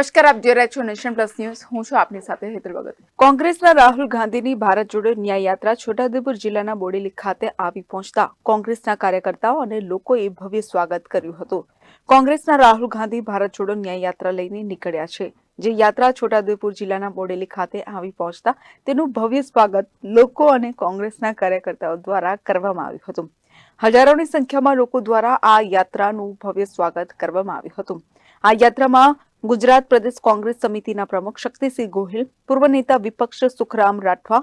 નમસ્કાર, આપ જોઈ રહ્યા છો નેશન પ્લસ ન્યૂઝ. હું છું આપની સાથે હેતલ ભગત. કોંગ્રેસના રાહુલ ગાંધીની ભારત જોડો ન્યાય યાત્રા છોટાઉદેપુર જિલ્લાના બોડેલી ખાતે આવી પહોંચતા કોંગ્રેસના કાર્યકર્તાઓ અને લોકોએ ભવ્ય સ્વાગત કર્યું હતું. કોંગ્રેસના રાહુલ ગાંધી ભારત જોડો ન્યાય યાત્રા લઈને નીકળ્યા છે. જે યાત્રા છોટાઉદેપુર જિલ્લાના બોડેલી ખાતે આવી પહોંચતા તેનું ભવ્ય સ્વાગત લોકો અને કોંગ્રેસના કાર્યકર્તાઓ દ્વારા કરવામાં આવ્યું હતું. હજારોની સંખ્યામાં લોકો દ્વારા આ યાત્રાનું ભવ્ય સ્વાગત કરવામાં આવ્યું હતું. આ યાત્રામાં ગુજરાત પ્રદેશ કોંગ્રેસ સમિતિના પ્રમુખ શક્તિસિંહ ગોહિલ, પૂર્વ નેતા વિપક્ષ સુખરામ રાઠવા,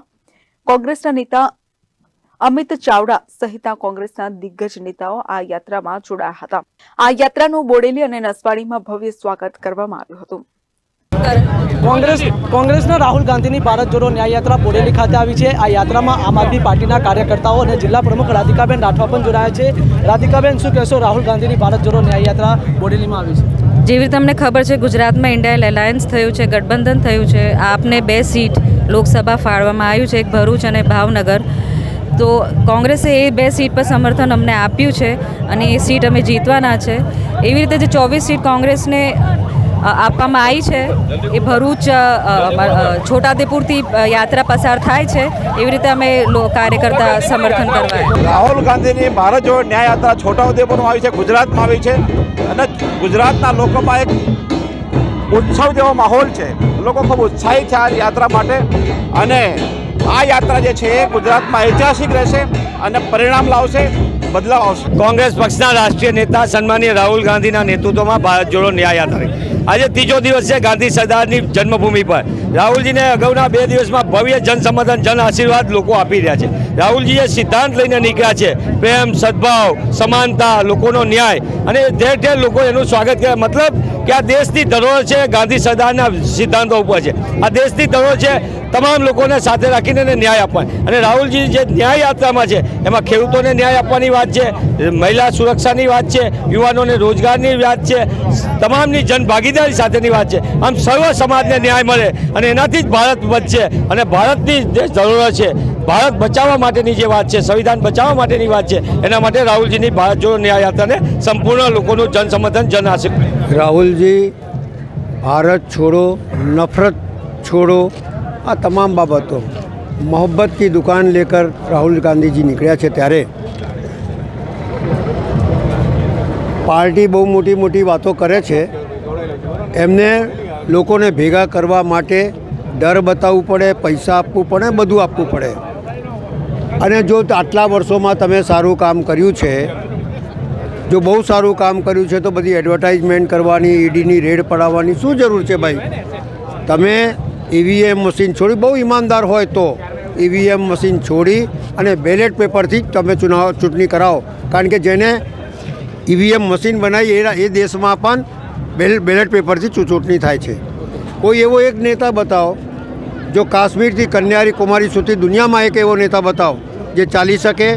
કોંગ્રેસના નેતા અમિત ચાવડા સહિતના કોંગ્રેસના દિગ્ગજ નેતાઓ આ યાત્રામાં જોડાયા હતા. આ યાત્રાનું બોડેલી અને નસવાડીમાં ભવ્ય સ્વાગત કરવામાં આવ્યું હતું. કોંગ્રેસના રાહુલ ગાંધીની ભારત જોડો ન્યાય યાત્રા બોડેલી ખાતે આવી છે. આ યાત્રામાં આમ આદમી પાર્ટીના કાર્યકર્તાઓ અને જિલ્લા પ્રમુખ રાધિકાબેન રાઠવા પણ જોડાયા છે. રાધિકાબેન, શું કહેશો? રાહુલ ગાંધીની ભારત જોડો ન્યાય યાત્રા બોડેલીમાં આવી છે. જેવી રીતે તમને ખબર છે, ગુજરાતમાં ઇન્ડિયા એલાયન્સ થયું છે, ગઠબંધન થયું છે. આપને 2 સીટ લોકસભા ફાળવામાં આવ્યું છે, એક ભરૂચ અને ભાવનગર. તો કોંગ્રેસે એ 2 સીટ પર સમર્થન અમને આપ્યું છે અને એ સીટ અમે જીતવાના છે. એવી રીતે જે 24 સીટ કોંગ્રેસને આપવામાં આવી છે એ ભરૂચ છોટાઉદેપુરથી યાત્રા પસાર થાય છે. એવી રીતે અમે કાર્યકર્તા સમર્થન કરવા. રાહુલ ગાંધીની ભારત જોડો ન્યાય યાત્રા છોટાઉદેપુરમાં આવી છે, ગુજરાતમાં આવી છે અને ગુજરાતના લોકોમાં એક ઉત્સવ જેવો માહોલ છે. લોકો ખૂબ ઉત્સાહી છે આ યાત્રા માટે અને આ યાત્રા જે છે એ ગુજરાતમાં ઐતિહાસિક રહેશે અને પરિણામ લાવશે, બદલાવ આવશે. કોંગ્રેસ પક્ષના રાષ્ટ્રીય નેતા સન્માનીય રાહુલ ગાંધીના નેતૃત્વમાં ભારત જોડો ન્યાય યાત્રા આજે 3જો દિવસ છે ગાંધી સરદારની જન્મભૂમિ પર. રાહુલજીને અગાઉના 2 દિવસમાં ભવ્ય જનસમર્થન, જન આશીર્વાદ લોકો આપી રહ્યા છે. રાહુલજી એ સિદ્ધાંત લઈને નીકળ્યા છે, પ્રેમ, સદભાવ, સમાનતા, લોકોનો ન્યાય, અને ઠેર ઠેર લોકો એનું સ્વાગત કરે. મતલબ કે આ દેશની ધરોહર છે, ગાંધી સરદારના સિદ્ધાંતો ઉપર છે. આ દેશની ધરોહર છે, તમામ લોકોને સાથે રાખીને ન્યાય આપવાની. અને રાહુલજી જે ન્યાય યાત્રામાં છે એમાં ખેડૂતોને ન્યાય આપવાની વાત છે, મહિલા સુરક્ષાની વાત છે, યુવાનોને રોજગારની વાત છે, તમામની જનભાગીદારી સાથેની વાત છે. આમ સર્વ સમાજને ન્યાય મળે અને એનાથી જ ભારત વધશે. અને ભારતની જે જરૂર છે, ભારત બચાવવા માટેની જે વાત છે, સંવિધાન બચાવવા માટેની વાત છે, એના માટે રાહુલજીની ભારત જોડો ન્યાય યાત્રાને સંપૂર્ણ લોકોનું જનસમર્થન, જન આશીર્વાદ. રાહુલજી ભારત છોડો, નફરત છોડો, આ તમામ બાબતો મોહબ્બત की दुकान लेकर राहुल गांधी जी निकल्या છે. ત્યારે પાર્ટી બહુ મોટી મોટી વાતો કરે છે. એમને લોકોને ભેગા કરવા માટે ડર બતાવવું પડે, પૈસા આપવું પડે, બધું આપવું પડે. અને જો આટલા વર્ષોમાં તમે સારું કામ કર્યું છે, જો બહુ સારું કામ કર્યું છે, તો બધી એડવર્ટાઇઝમેન્ટ કરવાની, ઈડીની રેડ પડાવવાની શું જરૂર છે ભાઈ? તમે ઈવીએમ મશીન છોડી, બહુ ઈમાનદાર હોય તો ઈવીએમ મશીન છોડી અને બેલેટ પેપરથી જ તમે ચૂંટણી કરાવો. કારણ કે જેને ઈવીએમ મશીન બનાવી એ દેશમાં પણ બેલેટ પેપરથી ચૂંટણી થાય છે. કોઈ એવો એક નેતા બતાવો, જો કાશ્મીરથી કન્યાકુમારી સુધી દુનિયામાં એક એવો નેતા બતાવો જે ચાલી શકે.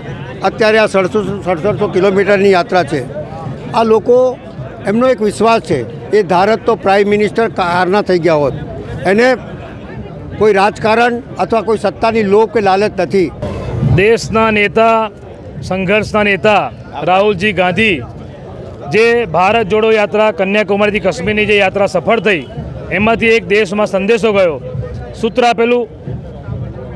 અત્યારે આ 6700 કિલોમીટરની યાત્રા છે. આ લોકો, એમનો એક વિશ્વાસ છે, એ ધારત તો પ્રાઇમ મિનિસ્ટર કારના થઈ ગયા હોત. એને કોઈ રાજકારણ અથવા કોઈ સત્તાની લોભ કે લાલચ નથી. દેશના નેતા, સંઘર્ષના નેતા રાહુલજી ગાંધી જે ભારત જોડો યાત્રા કન્યાકુમારીથી કાશ્મીરની જે યાત્રા સફળ થઈ, એમાંથી એક દેશમાં સંદેશો ગયો, સૂત્ર આપેલું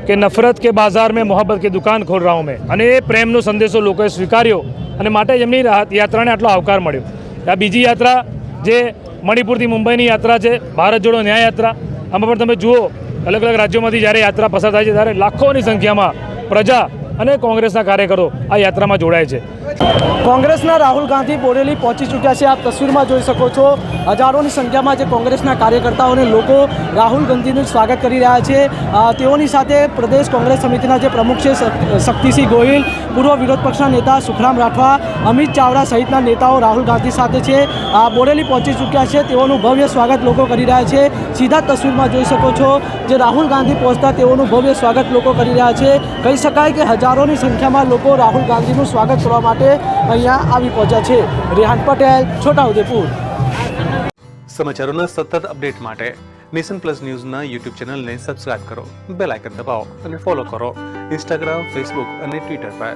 કે નફરત કે બાજાર મેં મોહબ્બત કે દુકાન ખોલ રહા હું મેં. અને એ પ્રેમનો સંદેશો લોકોએ સ્વીકાર્યો અને માટે એમની યાત્રાને આટલો આવકાર મળ્યો. આ બીજી યાત્રા જે મણિપુરથી મુંબઈની યાત્રા છે, ભારત જોડો ન્યાય યાત્રા. આમાં પણ તમે જુઓ, અલગ અલગ રાજ્યોમાંથી જ્યારે યાત્રા પસાર થાય છે ત્યારે લાખોની સંખ્યામાં પ્રજા અને કોંગ્રેસના કાર્યકરો આ યાત્રામાં જોડાય છે. કોંગ્રેસના રાહુલ ગાંધી બોડેલી પહોંચી ચૂક્યા છે. આપ તસવીરમાં જોઈ શકો છો, હજારોની સંખ્યામાં જે કોંગ્રેસના કાર્યકર્તાઓ અને લોકો રાહુલ ગાંધીનું સ્વાગત કરી રહ્યા છે. તેઓની સાથે પ્રદેશ કોંગ્રેસ સમિતિના જે પ્રમુખ છે શક્તિસિંહ ગોહિલ, પૂર્વ વિરોધ પક્ષના નેતા સુખરામ રાઠવા, અમિત ચાવડા સહિતના નેતાઓ રાહુલ ગાંધી સાથે છે. બોડેલી પહોંચી ચૂક્યા છે. તેઓનું ભવ્ય સ્વાગત લોકો કરી રહ્યા છે. સીધા તસવીરમાં જોઈ શકો છો, જે રાહુલ ગાંધી પહોંચતા તેઓનું ભવ્ય સ્વાગત લોકો કરી રહ્યા છે. કહી શકાય કે હજારોની સંખ્યામાં લોકો રાહુલ ગાંધીનું સ્વાગત કરવા માટે અહીંયા આવી પહોંચ્યા છે. રેહાન પટેલ, છોટાઉદેપુર. સમાચારોના સતત અપડેટ માટે નેશન પ્લસ ન્યૂઝના યુટ્યુબ ચેનલને સબસ્ક્રાઇબ કરો, બેલ આઇકન દબાવો અને ફોલો કરો ઇન્સ્ટાગ્રામ, ફેસબુક અને ટ્વિટર પર.